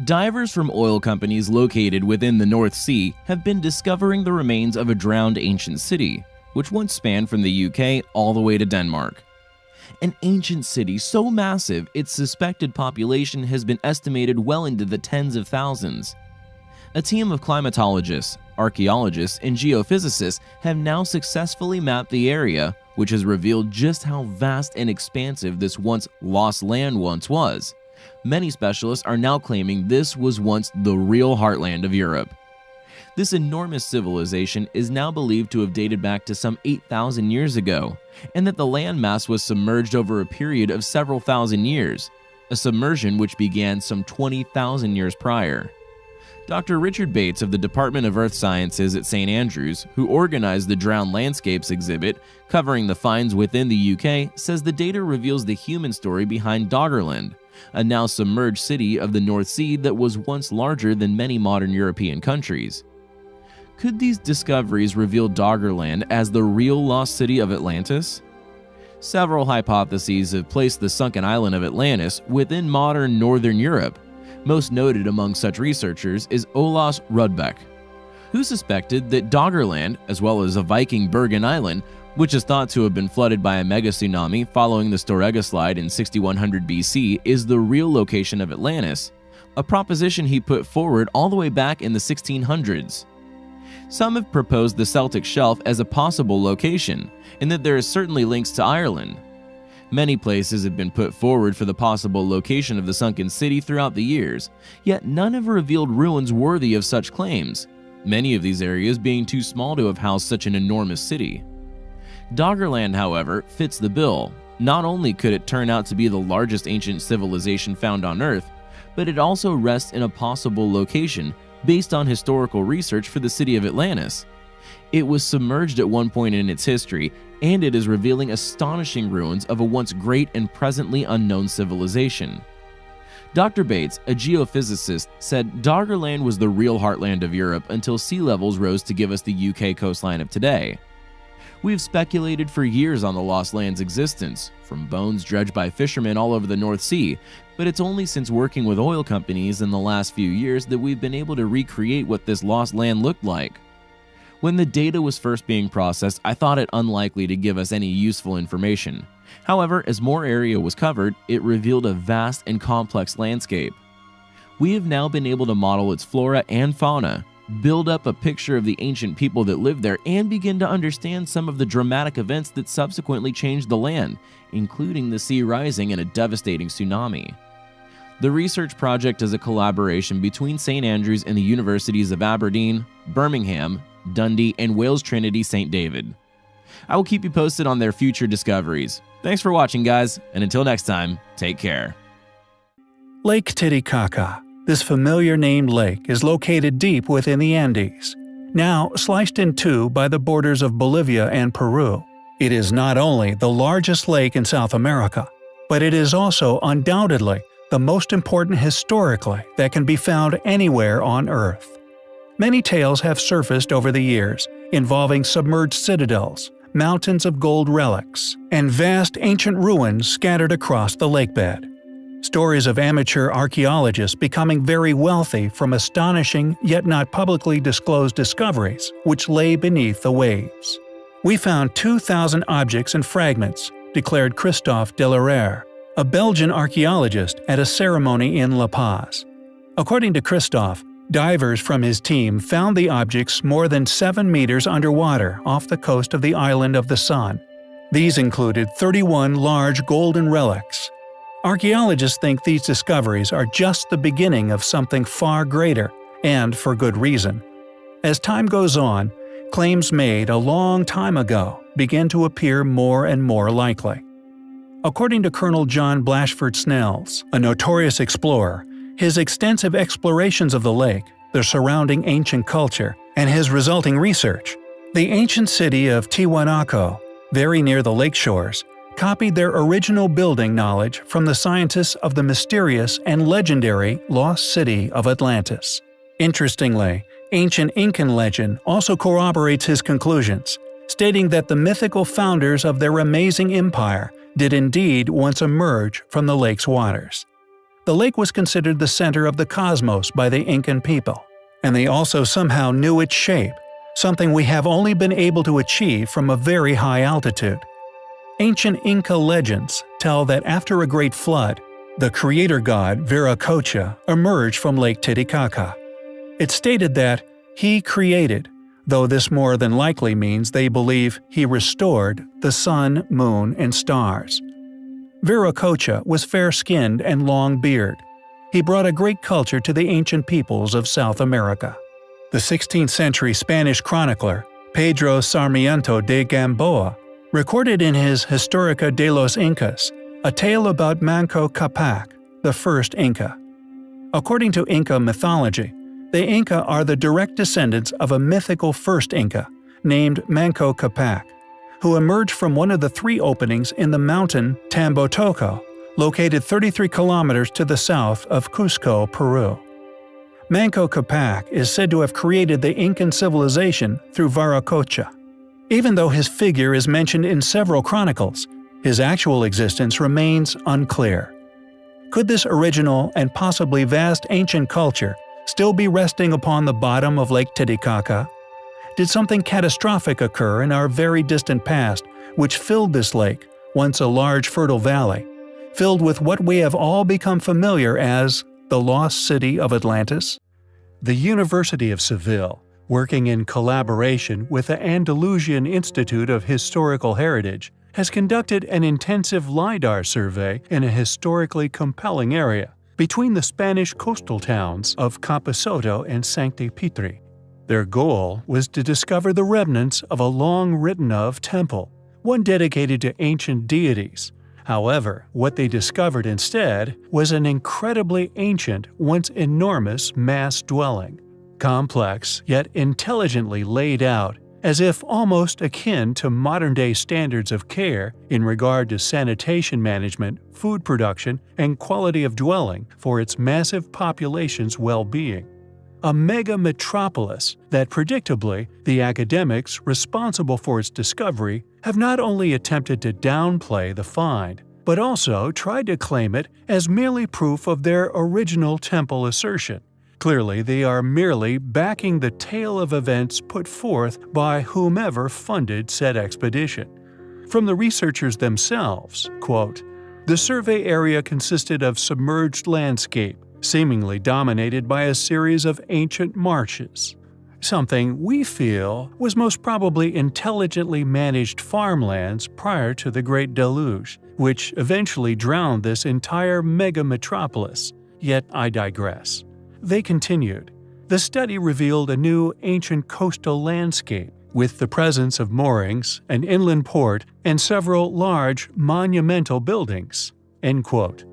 Divers from oil companies located within the North Sea have been discovering the remains of a drowned ancient city, which once spanned from the UK all the way to Denmark. An ancient city so massive its suspected population has been estimated well into the tens of thousands. A team of climatologists, archaeologists, and geophysicists have now successfully mapped the area, which has revealed just how vast and expansive this once lost land once was. Many specialists are now claiming this was once the real heartland of Europe. This enormous civilization is now believed to have dated back to some 8,000 years ago, and that the landmass was submerged over a period of several thousand years, a submersion which began some 20,000 years prior. Dr. Richard Bates of the Department of Earth Sciences at St. Andrews, who organized the Drowned Landscapes exhibit covering the finds within the UK, says the data reveals the human story behind Doggerland, a now submerged city of the North Sea that was once larger than many modern European countries. Could these discoveries reveal Doggerland as the real lost city of Atlantis? Several hypotheses have placed the sunken island of Atlantis within modern northern Europe. Most noted among such researchers is Olaus Rudbeck, who suspected that Doggerland, as well as a Viking Bergen island, which is thought to have been flooded by a mega tsunami following the Storegga slide in 6100 BC, is the real location of Atlantis, a proposition he put forward all the way back in the 1600s. Some have proposed the Celtic Shelf as a possible location, and that there is certainly links to Ireland. Many places have been put forward for the possible location of the sunken city throughout the years, yet none have revealed ruins worthy of such claims, many of these areas being too small to have housed such an enormous city. Doggerland, however, fits the bill. Not only could it turn out to be the largest ancient civilization found on Earth, but it also rests in a possible location based on historical research for the city of Atlantis. It was submerged at one point in its history, and it is revealing astonishing ruins of a once great and presently unknown civilization. Dr. Bates, a geophysicist, said Doggerland was the real heartland of Europe until sea levels rose to give us the UK coastline of today. We have speculated for years on the lost land's existence, from bones dredged by fishermen all over the North Sea, but it's only since working with oil companies in the last few years that we've been able to recreate what this lost land looked like. When the data was first being processed, I thought it unlikely to give us any useful information. However, as more area was covered, it revealed a vast and complex landscape. We have now been able to model its flora and fauna, build up a picture of the ancient people that lived there, and begin to understand some of the dramatic events that subsequently changed the land, including the sea rising and a devastating tsunami. The research project is a collaboration between St. Andrews and the universities of Aberdeen, Birmingham, Dundee, and Wales Trinity St. David. I will keep you posted on their future discoveries. Thanks for watching, guys, and until next time, take care. Lake Titicaca. This familiar named lake is located deep within the Andes, now sliced in two by the borders of Bolivia and Peru. It is not only the largest lake in South America, but it is also undoubtedly the most important historically that can be found anywhere on Earth. Many tales have surfaced over the years, involving submerged citadels, mountains of gold relics, and vast ancient ruins scattered across the lakebed. Stories of amateur archaeologists becoming very wealthy from astonishing yet not publicly disclosed discoveries which lay beneath the waves. We found 2,000 objects and fragments, declared Christophe Delareyre, a Belgian archaeologist at a ceremony in La Paz. According to Christophe, divers from his team found the objects more than 7 meters underwater off the coast of the island of the Sun. These included 31 large golden relics. Archaeologists think these discoveries are just the beginning of something far greater, and for good reason. As time goes on, claims made a long time ago begin to appear more and more likely. According to Colonel John Blashford Snells, a notorious explorer, his extensive explorations of the lake, the surrounding ancient culture, and his resulting research, the ancient city of Tiwanaku, very near the lake shores, copied their original building knowledge from the scientists of the mysterious and legendary lost city of Atlantis. Interestingly, ancient Incan legend also corroborates his conclusions, stating that the mythical founders of their amazing empire did indeed once emerge from the lake's waters. The lake was considered the center of the cosmos by the Incan people, and they also somehow knew its shape, something we have only been able to achieve from a very high altitude. Ancient Inca legends tell that after a great flood, the creator god Viracocha emerged from Lake Titicaca. It's stated that he created, though this more than likely means they believe he restored, the sun, moon, and stars. Viracocha was fair-skinned and long-bearded. He brought a great culture to the ancient peoples of South America. The 16th century Spanish chronicler Pedro Sarmiento de Gamboa recorded in his Historia de los Incas a tale about Manco Capac, the first Inca. According to Inca mythology, the Inca are the direct descendants of a mythical first Inca named Manco Capac, who emerged from one of the three openings in the mountain Tambotoco, located 33 kilometers to the south of Cusco, Peru. Manco Capac is said to have created the Incan civilization through Viracocha. Even though his figure is mentioned in several chronicles, his actual existence remains unclear. Could this original and possibly vast ancient culture still be resting upon the bottom of Lake Titicaca? Did something catastrophic occur in our very distant past which filled this lake, once a large fertile valley, filled with what we have all become familiar as the lost city of Atlantis? The University of Seville, working in collaboration with the Andalusian Institute of Historical Heritage, has conducted an intensive LiDAR survey in a historically compelling area between the Spanish coastal towns of Camposoto and Sancti Petri. Their goal was to discover the remnants of a long-written-of temple, one dedicated to ancient deities. However, what they discovered instead was an incredibly ancient, once enormous mass dwelling, complex yet intelligently laid out, as if almost akin to modern-day standards of care in regard to sanitation management, food production, and quality of dwelling for its massive population's well-being. A mega-metropolis that, predictably, the academics responsible for its discovery have not only attempted to downplay the find, but also tried to claim it as merely proof of their original temple assertion. Clearly, they are merely backing the tale of events put forth by whomever funded said expedition. From the researchers themselves, quote, "The survey area consisted of submerged landscape, seemingly dominated by a series of ancient marshes. Something we feel was most probably intelligently managed farmlands prior to the Great Deluge, which eventually drowned this entire mega-metropolis. Yet I digress." They continued, "The study revealed a new ancient coastal landscape, with the presence of moorings, an inland port, and several large, monumental buildings." End quote.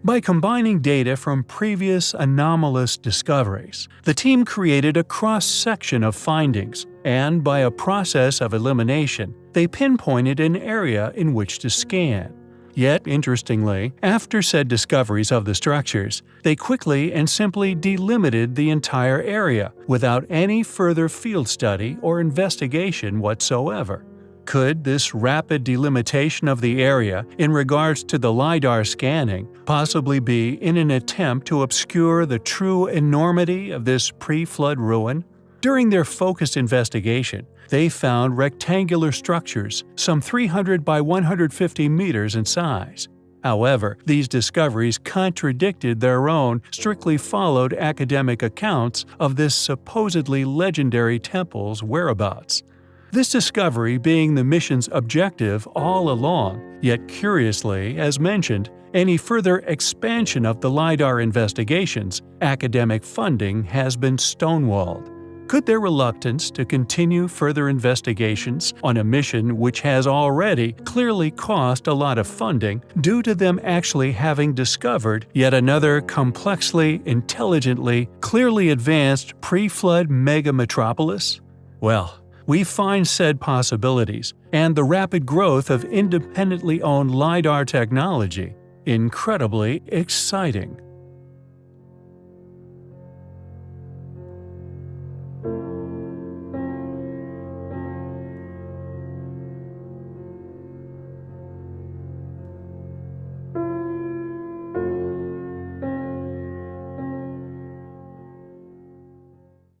By combining data from previous anomalous discoveries, the team created a cross-section of findings, and by a process of elimination, they pinpointed an area in which to scan. Yet, interestingly, after said discoveries of the structures, they quickly and simply delimited the entire area without any further field study or investigation whatsoever. Could this rapid delimitation of the area in regards to the LiDAR scanning possibly be in an attempt to obscure the true enormity of this pre-flood ruin? During their focused investigation, they found rectangular structures some 300 by 150 meters in size. However, these discoveries contradicted their own strictly followed academic accounts of this supposedly legendary temple's whereabouts. This discovery being the mission's objective all along, yet curiously, as mentioned, any further expansion of the LiDAR investigations, academic funding has been stonewalled. Could their reluctance to continue further investigations on a mission which has already clearly cost a lot of funding due to them actually having discovered yet another complexly, intelligently, clearly advanced pre-flood mega-metropolis? Well, we find said possibilities and the rapid growth of independently owned LiDAR technology incredibly exciting.